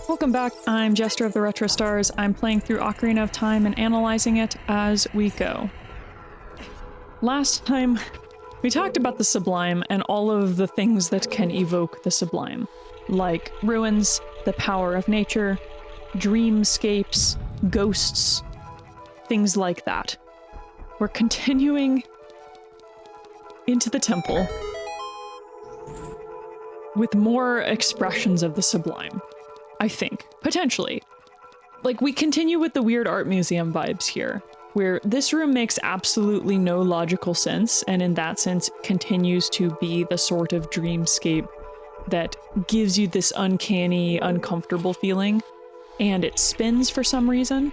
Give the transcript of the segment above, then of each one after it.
Welcome back, I'm Jester of the Retro Stars. I'm playing through Ocarina of Time and analyzing it as we go. Last time, we talked about the sublime and all of the things that can evoke the sublime, like ruins, the power of nature, dreamscapes, ghosts, things like that. We're continuing into the temple with more expressions of the sublime. I think. Potentially. Like, we continue with the weird art museum vibes here, where this room makes absolutely no logical sense, and in that sense continues to be the sort of dreamscape that gives you this uncanny, uncomfortable feeling, and it spins for some reason.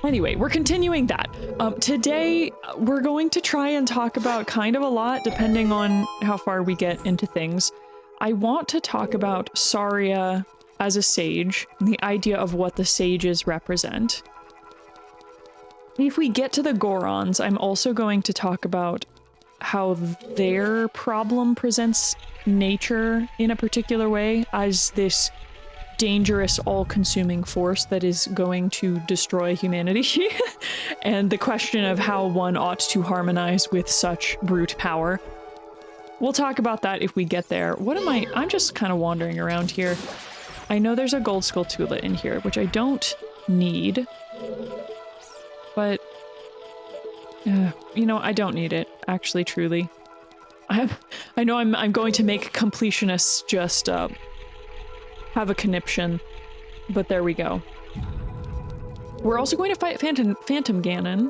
Anyway, we're continuing that. Today, we're going to try and talk about kind of a lot, depending on how far we get into things. I want to talk about Saria as a sage, and the idea of what the sages represent. If we get to the Gorons, I'm also going to talk about how their problem presents nature in a particular way as this dangerous, all-consuming force that is going to destroy humanity, and the question of how one ought to harmonize with such brute power. We'll talk about that if we get there. What am I'm just kind of wandering around here. I know there's a gold skulltula in here, which I don't need. But, you know, I don't need it, actually, truly. I know I'm going to make completionists just, have a conniption, but there we go. We're also going to fight Phantom Ganon.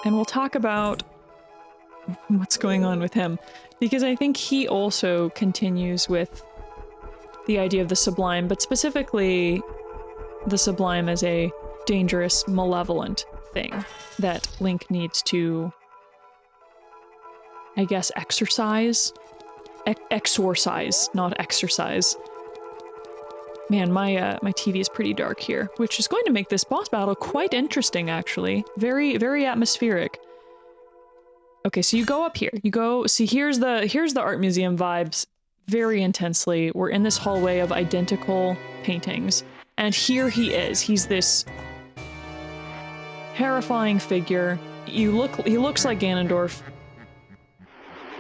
And we'll talk about what's going on with him, because I think he also continues with the idea of the sublime, but specifically the sublime as a dangerous, malevolent thing that Link needs to, I guess, exorcise? Exorcise, not exercise. Man, my TV is pretty dark here, which is going to make this boss battle quite interesting, actually. Very, very atmospheric. Okay, so you go up here. You go, see, here's the art museum vibes very intensely. We're in this hallway of identical paintings, and here he is. He's this terrifying figure. He looks like Ganondorf,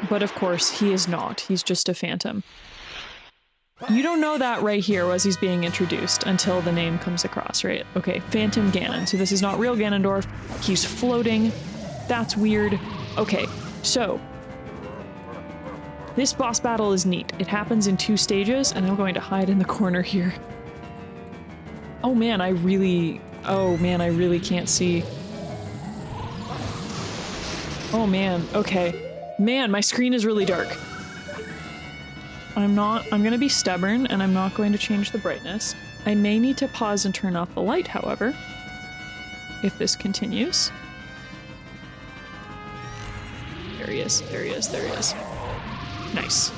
but of course he is not. He's just a phantom. You don't know that right here as he's being introduced until the name comes across, right? Okay, Phantom Ganon. So this is not real Ganondorf. He's floating. That's weird. Okay, so this boss battle is neat. It happens in 2 stages, and I'm going to hide in the corner here. Oh man, I really can't see. Oh man, okay. Man, my screen is really dark. I'm gonna be stubborn, and I'm not going to change the brightness. I may need to pause and turn off the light, however, if this continues. There he is, there he is, there he is. Nice.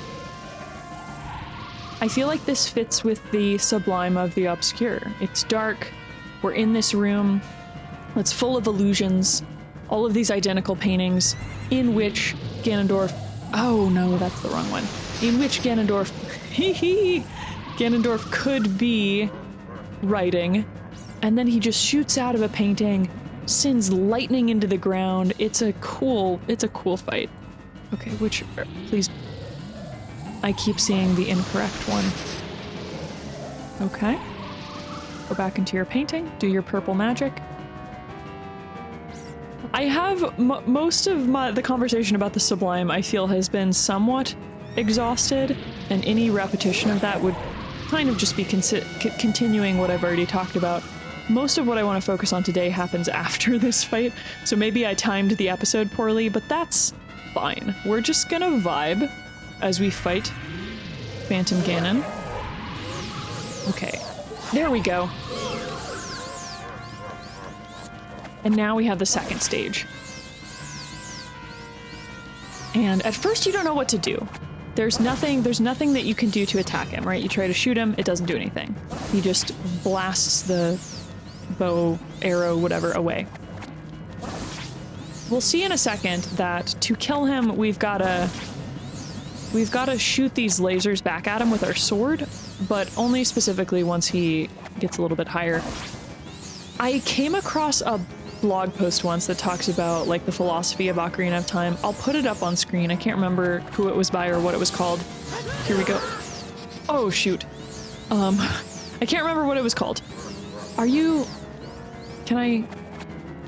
I feel like this fits with the sublime of the obscure. It's dark, we're in this room, it's full of illusions, all of these identical paintings, in which Ganondorf... Oh no, that's the wrong one. In which Ganondorf... Ganondorf could be writing, and then he just shoots out of a painting, sends lightning into the ground. It's a cool fight. Okay, which, please, I keep seeing the incorrect one. Okay. Go back into your painting, do your purple magic. I have, most of the conversation about the sublime, I feel, has been somewhat exhausted, and any repetition of that would kind of just be continuing what I've already talked about. Most of what I want to focus on today happens after this fight, so maybe I timed the episode poorly, but that's fine. We're just gonna vibe as we fight Phantom Ganon. Okay, there we go. And now we have the second stage. And at first you don't know what to do. There's nothing that you can do to attack him, right? You try to shoot him, it doesn't do anything. He just blasts the bow, arrow, whatever, away. We'll see in a second that to kill him, we've gotta we've got to shoot these lasers back at him with our sword, but only specifically once he gets a little bit higher. I came across a blog post once that talks about like the philosophy of Ocarina of Time. I'll put it up on screen. I can't remember who it was by or what it was called. Here we go. Oh shoot. I can't remember what it was called.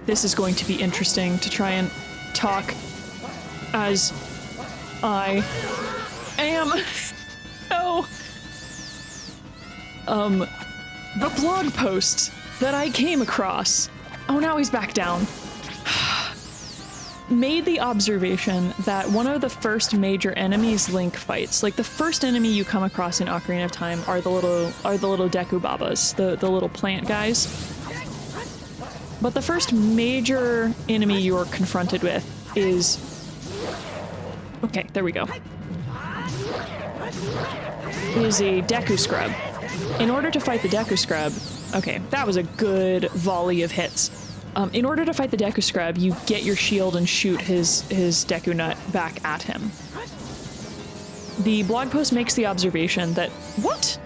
This is going to be interesting to try and talk as I am. Oh. The blog post that I came across. Oh, now he's back down. Made the observation that one of the first major enemies Link fights, like the first enemy you come across in Ocarina of Time, are the little Deku Babas, the little plant guys. But the first major enemy you're confronted with is... Okay, there we go. Is a Deku Scrub. In order to fight the Deku Scrub... Okay, that was a good volley of hits. In order to fight the Deku Scrub, you get your shield and shoot his Deku Nut back at him. The blog post makes the observation that... What?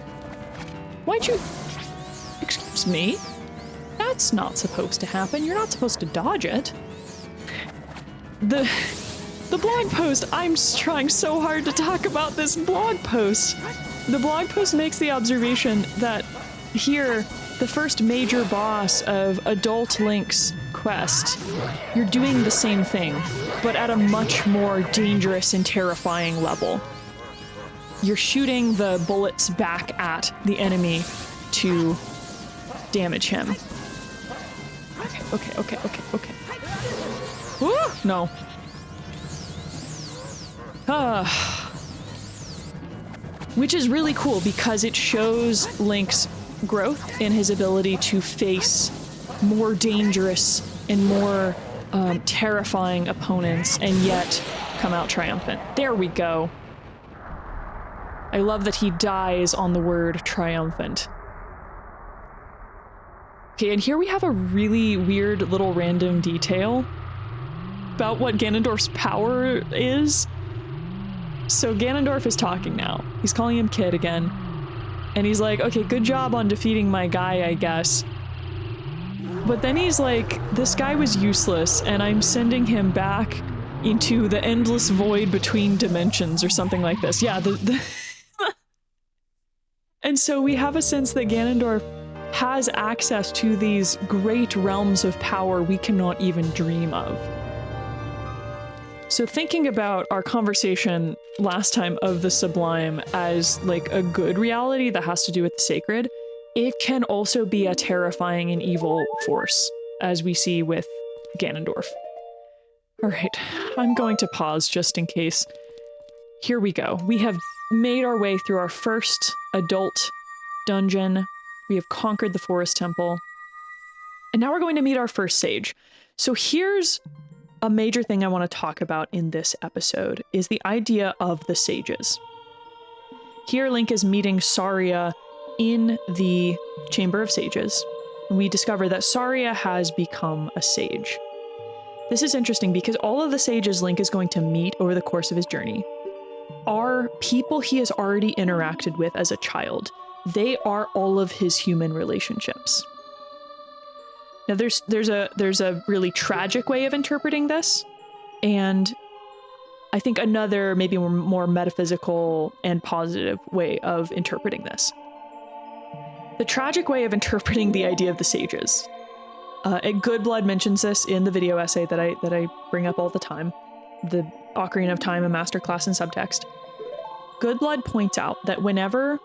Why'd you... Excuse me? That's not supposed to happen. You're not supposed to dodge it. The blog post... I'm trying so hard to talk about this blog post. The blog post makes the observation that here... the first major boss of Adult Link's quest, you're doing the same thing, but at a much more dangerous and terrifying level. You're shooting the bullets back at the enemy to damage him. Okay. Woo! No. Which is really cool because it shows Link's growth in his ability to face more dangerous and more terrifying opponents and yet come out triumphant. There we go. I love that he dies on the word triumphant. Okay, and here we have a really weird little random detail about what Ganondorf's power is. So Ganondorf is talking now. He's calling him Kid again. And he's like, okay, good job on defeating my guy, I guess. But then he's like, this guy was useless, and I'm sending him back into the endless void between dimensions, or something like this. Yeah, And so we have a sense that Ganondorf has access to these great realms of power we cannot even dream of. So thinking about our conversation last time of the sublime as like a good reality that has to do with the sacred, it can also be a terrifying and evil force, as we see with Ganondorf. All right, I'm going to pause just in case. Here we go. We have made our way through our first adult dungeon. We have conquered the forest temple. And now we're going to meet our first sage. So here's a major thing I want to talk about in this episode is the idea of the sages. Here Link is meeting Saria in the Chamber of Sages. And we discover that Saria has become a sage. This is interesting because all of the sages Link is going to meet over the course of his journey are people he has already interacted with as a child. They are all of his human relationships. Now there's a really tragic way of interpreting this, and I think another maybe more metaphysical and positive way of interpreting this. The tragic way of interpreting the idea of the sages. Good Blood mentions this in the video essay that I bring up all the time, the Ocarina of Time, a masterclass in subtext. Good Blood points out that whenever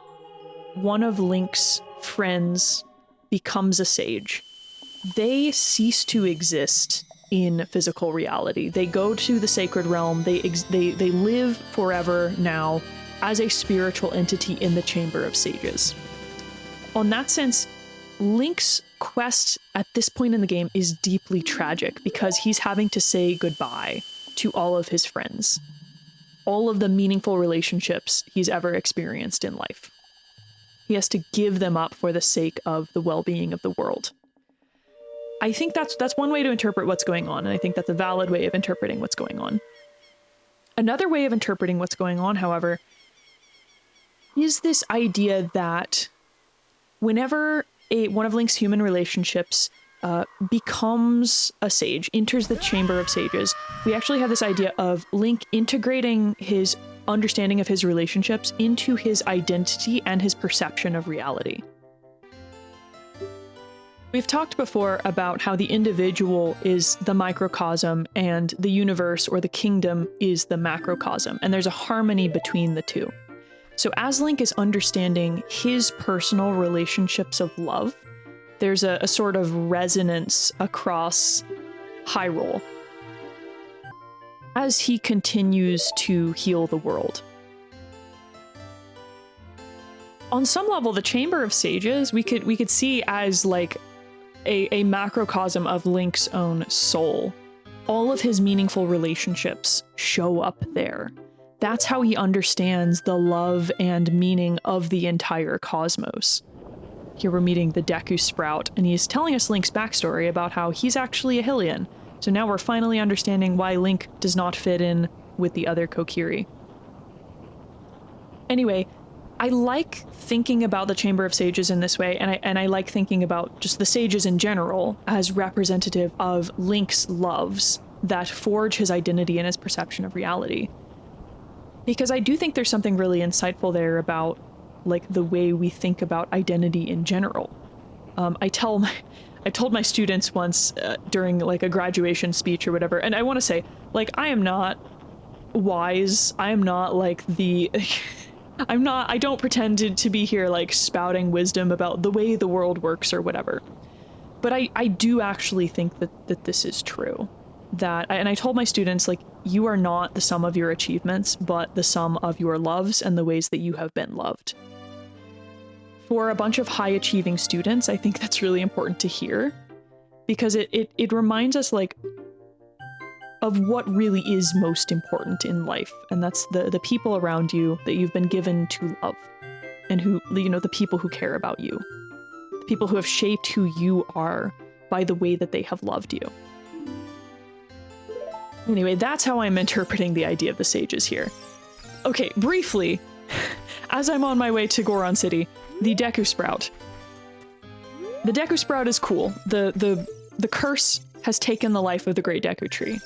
one of Link's friends becomes a sage, they cease to exist in physical reality. They go to the sacred realm. They live forever now as a spiritual entity in the Chamber of Sages. On that sense, Link's quest at this point in the game is deeply tragic because he's having to say goodbye to all of his friends, all of the meaningful relationships he's ever experienced in life. He has to give them up for the sake of the well-being of the world. I think that's one way to interpret what's going on, and I think that's a valid way of interpreting what's going on. Another way of interpreting what's going on, however, is this idea that whenever one of Link's human relationships becomes a sage, enters the Chamber of Sages, we actually have this idea of Link integrating his understanding of his relationships into his identity and his perception of reality. We've talked before about how the individual is the microcosm and the universe or the kingdom is the macrocosm, and there's a harmony between the two. So as Link is understanding his personal relationships of love, there's a sort of resonance across Hyrule as he continues to heal the world. On some level, the Chamber of Sages we could see as like a macrocosm of Link's own soul. All of his meaningful relationships show up there. That's how he understands the love and meaning of the entire cosmos. Here we're meeting the Deku Sprout, and he's telling us Link's backstory about how he's actually a Hylian. So now we're finally understanding why Link does not fit in with the other Kokiri. Anyway, I like thinking about the Chamber of Sages in this way, and I like thinking about just the sages in general as representative of Link's loves that forge his identity and his perception of reality. Because I do think there's something really insightful there about like the way we think about identity in general. I told my students once during like a graduation speech or whatever, and I want to say, like, I am not wise. I am not like the I don't pretend to be here like spouting wisdom about the way the world works or whatever. But I do actually think that this is true. And I told my students, like, you are not the sum of your achievements, but the sum of your loves and the ways that you have been loved. For a bunch of high-achieving students, I think that's really important to hear, because it reminds us, like, of what really is most important in life, and that's the people around you that you've been given to love, and who, you know, the people who care about you, the people who have shaped who you are by the way that they have loved you. Anyway, that's how I'm interpreting the idea of the sages here. Okay, briefly, as I'm on my way to Goron City, the Deku Sprout. The Deku Sprout is cool. The curse has taken the life of the Great Deku Tree,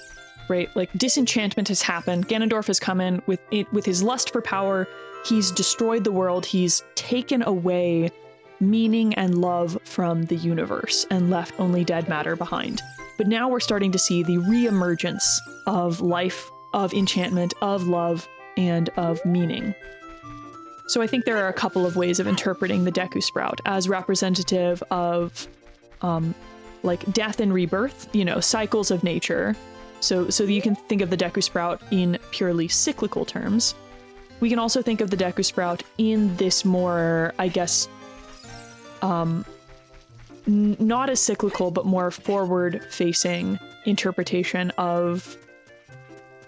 right? Like, disenchantment has happened. Ganondorf has come in with his lust for power. He's destroyed the world. He's taken away meaning and love from the universe and left only dead matter behind. But now we're starting to see the re-emergence of life, of enchantment, of love, and of meaning. So I think there are a couple of ways of interpreting the Deku Sprout as representative of, like, death and rebirth, you know, cycles of nature. So you can think of the Deku Sprout in purely cyclical terms. We can also think of the Deku Sprout in this more, I guess, not as cyclical, but more forward-facing interpretation of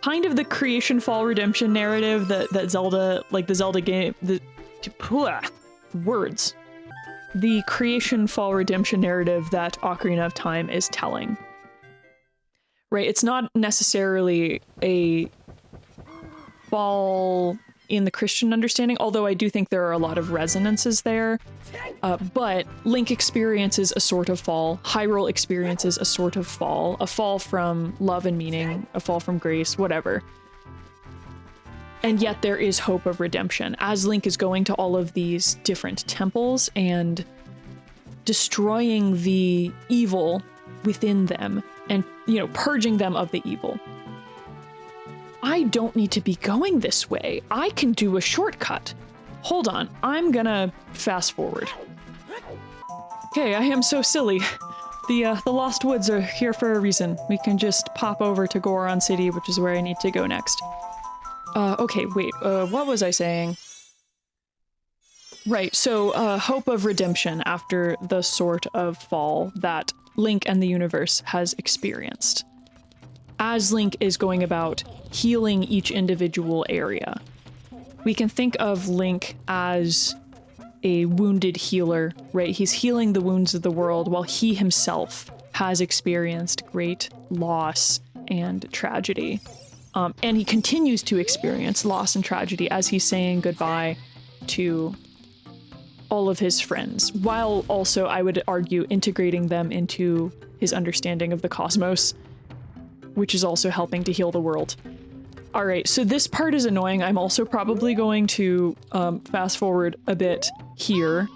kind of the creation, fall, redemption narrative that Zelda, like the Zelda game, the creation, fall, redemption narrative that Ocarina of Time is telling. Right? It's not necessarily a fall in the Christian understanding, although I do think there are a lot of resonances there. But Link experiences a sort of fall, Hyrule experiences a sort of fall, a fall from love and meaning, a fall from grace, whatever. And yet there is hope of redemption, as Link is going to all of these different temples and destroying the evil within them and, you know, purging them of the evil. I don't need to be going this way. I can do a shortcut. Hold on, I'm gonna fast forward. Okay, I am so silly. The Lost Woods are here for a reason. We can just pop over to Goron City, which is where I need to go next. Okay, wait, what was I saying? Right, so, hope of redemption after the sort of fall that Link and the universe has experienced. As Link is going about healing each individual area. We can think of Link as a wounded healer, right? He's healing the wounds of the world while he himself has experienced great loss and tragedy. And he continues to experience loss and tragedy as he's saying goodbye to all of his friends, while also, I would argue, integrating them into his understanding of the cosmos, which is also helping to heal the world. All right, so this part is annoying. I'm also probably going to fast forward a bit here.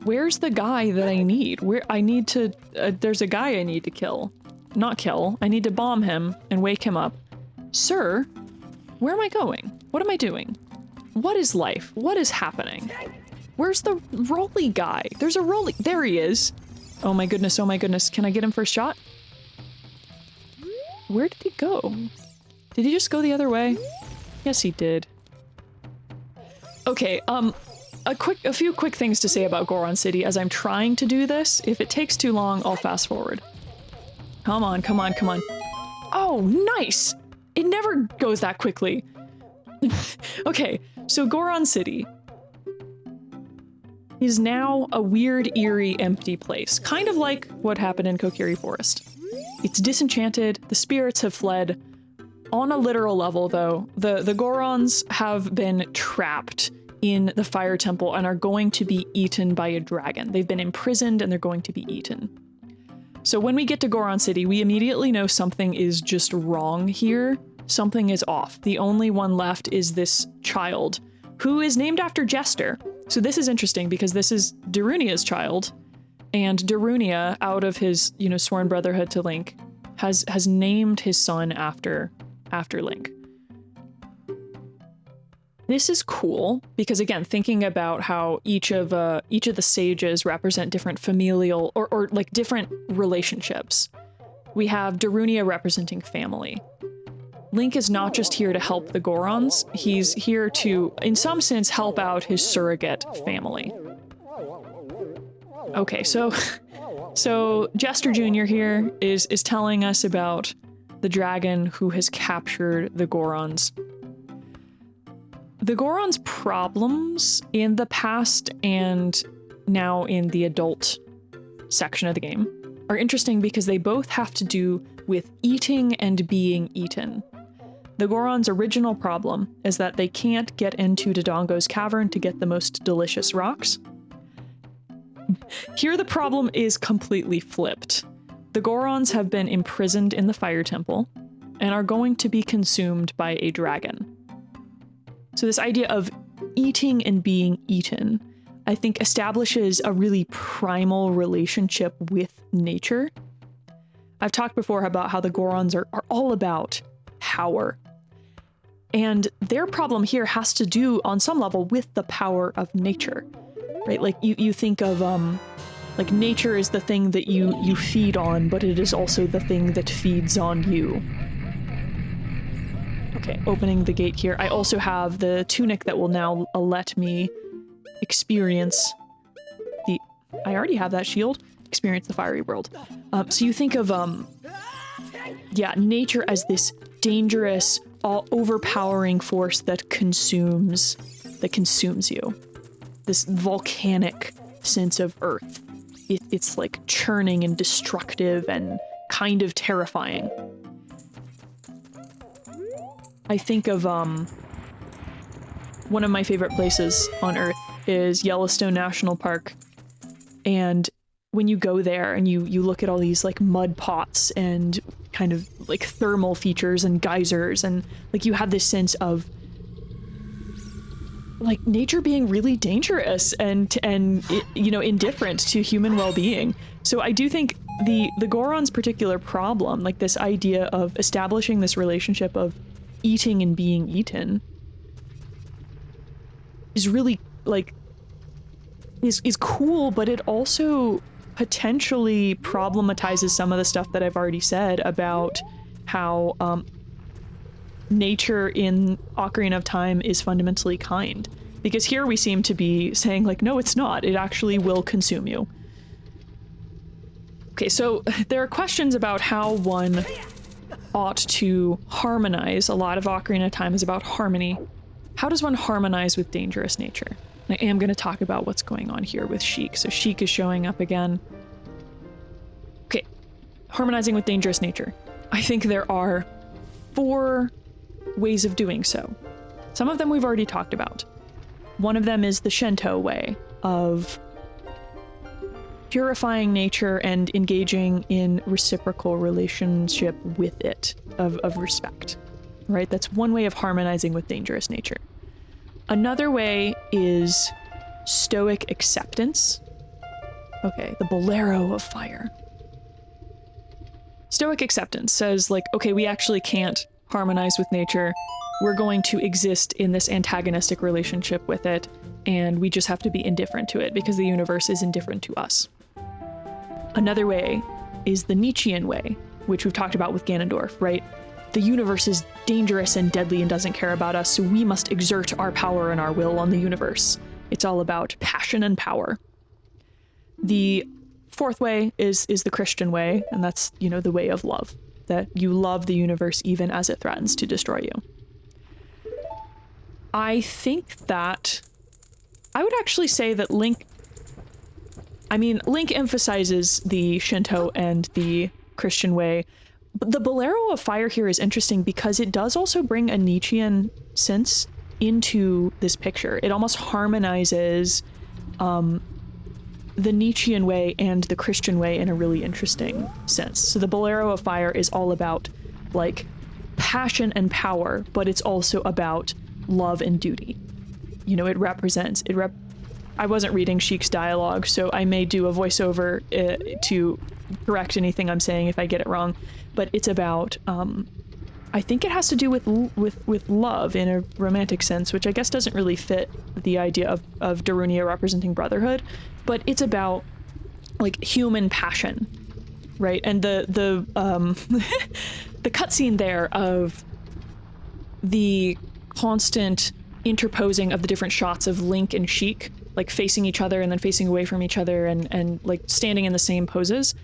Where's the guy that I need? There's a guy I need to kill. Not kill. I need to bomb him and wake him up. Sir, where am I going? What am I doing? What is life? What is happening? Where's the Rolly guy? There's a Rolly. There he is. Oh my goodness, oh my goodness. Can I get him first shot? Where did he go? Did he just go the other way? Yes, he did. Okay, a few quick things to say about Goron City as I'm trying to do this. If it takes too long, I'll fast forward. Come on, come on, come on. Oh, nice! It never goes that quickly. Okay, so Goron City is now a weird, eerie, empty place. Kind of like what happened in Kokiri Forest. It's disenchanted, the spirits have fled. On a literal level, though, the Gorons have been trapped in the fire temple and are going to be eaten by a dragon. They've been imprisoned and they're going to be eaten. So when we get to Goron City, we immediately know something is just wrong here. Something is off. The only one left is this child, who is named after Jester. So this is interesting because this is Darunia's child, and Darunia, out of his, sworn brotherhood to Link, has named his son after Link. This is cool because, again, thinking about how each of the sages represent different familial or like different relationships. We have Darunia representing family. Link is not just here to help the Gorons, he's here to, in some sense, help out his surrogate family. Okay, so Jester Jr. here is telling us about the dragon who has captured the Gorons. The Gorons' problems in the past and now in the adult section of the game are interesting because they both have to do with eating and being eaten. The Gorons' original problem is that they can't get into Dodongo's cavern to get the most delicious rocks. Here the problem is completely flipped. The Gorons have been imprisoned in the Fire Temple and are going to be consumed by a dragon. So this idea of eating and being eaten, I think, establishes a really primal relationship with nature. I've talked before about how the Gorons are all about power. And their problem here has to do, on some level, with the power of nature, right? Like, you think of, like, nature is the thing that you feed on, but it is also the thing that feeds on you. Okay, opening the gate here. I also have the tunic that will now let me experience the... I already have that shield. Experience the fiery world. So you think of, yeah, nature as this dangerous, all-overpowering force that consumes you. This volcanic sense of Earth. It's like churning and destructive and kind of terrifying. I think of, one of my favorite places on Earth is Yellowstone National Park. And when you go there and you look at all these like mud pots and kind of like thermal features and geysers, and like you have this sense of like nature being really dangerous and indifferent to human well-being. So I do think the Goron's particular problem, like this idea of establishing this relationship of eating and being eaten, is really like is cool, but it also potentially problematizes some of the stuff that I've already said about how nature in Ocarina of Time is fundamentally kind. Because here we seem to be saying like, no, it's not. It actually will consume you. Okay, so there are questions about how one ought to harmonize. A lot of Ocarina of Time is about harmony. How does one harmonize with dangerous nature? I am going to talk about what's going on here with Sheik. So Sheik is showing up again. Okay, harmonizing with dangerous nature. I think there are 4 ways of doing so. Some of them we've already talked about. One of them is the Shinto way of purifying nature and engaging in reciprocal relationship with it, of respect, right? That's one way of harmonizing with dangerous nature. Another way is stoic acceptance. Okay, the bolero of fire. Stoic acceptance says, like, okay, we actually can't harmonize with nature. We're going to exist in this antagonistic relationship with it, and we just have to be indifferent to it because the universe is indifferent to us. Another way is the Nietzschean way, which we've talked about with Ganondorf, right? The universe is dangerous and deadly and doesn't care about us, so we must exert our power and our will on the universe. It's all about passion and power. The 4th way is the Christian way, and that's, you know, the way of love, that you love the universe even as it threatens to destroy you. I think that I would actually say that Link emphasizes the Shinto and the Christian way, but the Bolero of Fire here is interesting because it does also bring a Nietzschean sense into this picture. It almost harmonizes the Nietzschean way and the Christian way in a really interesting sense. So the Bolero of Fire is all about, like, passion and power, but it's also about love and duty. You know, I wasn't reading Sheik's dialogue, so I may do a voiceover to correct anything I'm saying if I get it wrong, but it's about, I think it has to do with love in a romantic sense, which I guess doesn't really fit the idea of Darunia representing brotherhood, but it's about, like, human passion, right? And the the cutscene there of the constant interposing of the different shots of Link and Sheik, like facing each other and then facing away from each other and like standing in the same poses,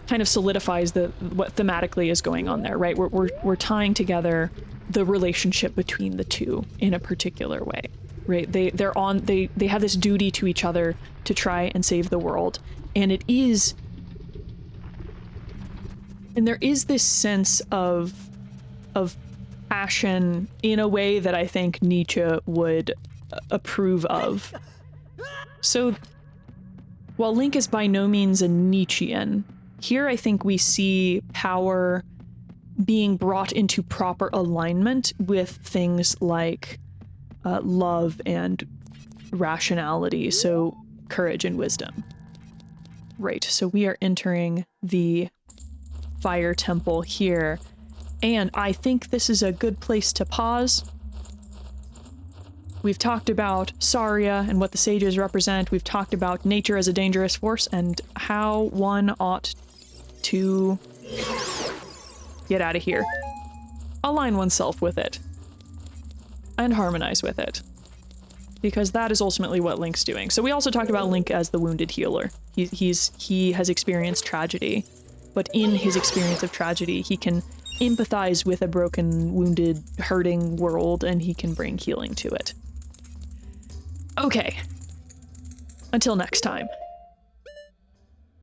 kind of solidifies what thematically is going on there, right? We're tying together the relationship between the two in a particular way, right? They have this duty to each other to try and save the world, and there is this sense of passion in a way that I think Nietzsche would approve of. So while Link is by no means a Nietzschean, here I think we see power being brought into proper alignment with things like love and rationality, so courage and wisdom. Right, so we are entering the Fire Temple here, and I think this is a good place to pause. We've talked about Saria and what the sages represent. We've talked about nature as a dangerous force and how one ought to get out of here, align oneself with it, and harmonize with it, because that is ultimately what Link's doing. So we also talked about Link as the wounded healer. He has experienced tragedy, but in his experience of tragedy, he can empathize with a broken, wounded, hurting world, and he can bring healing to it. Okay. Until next time.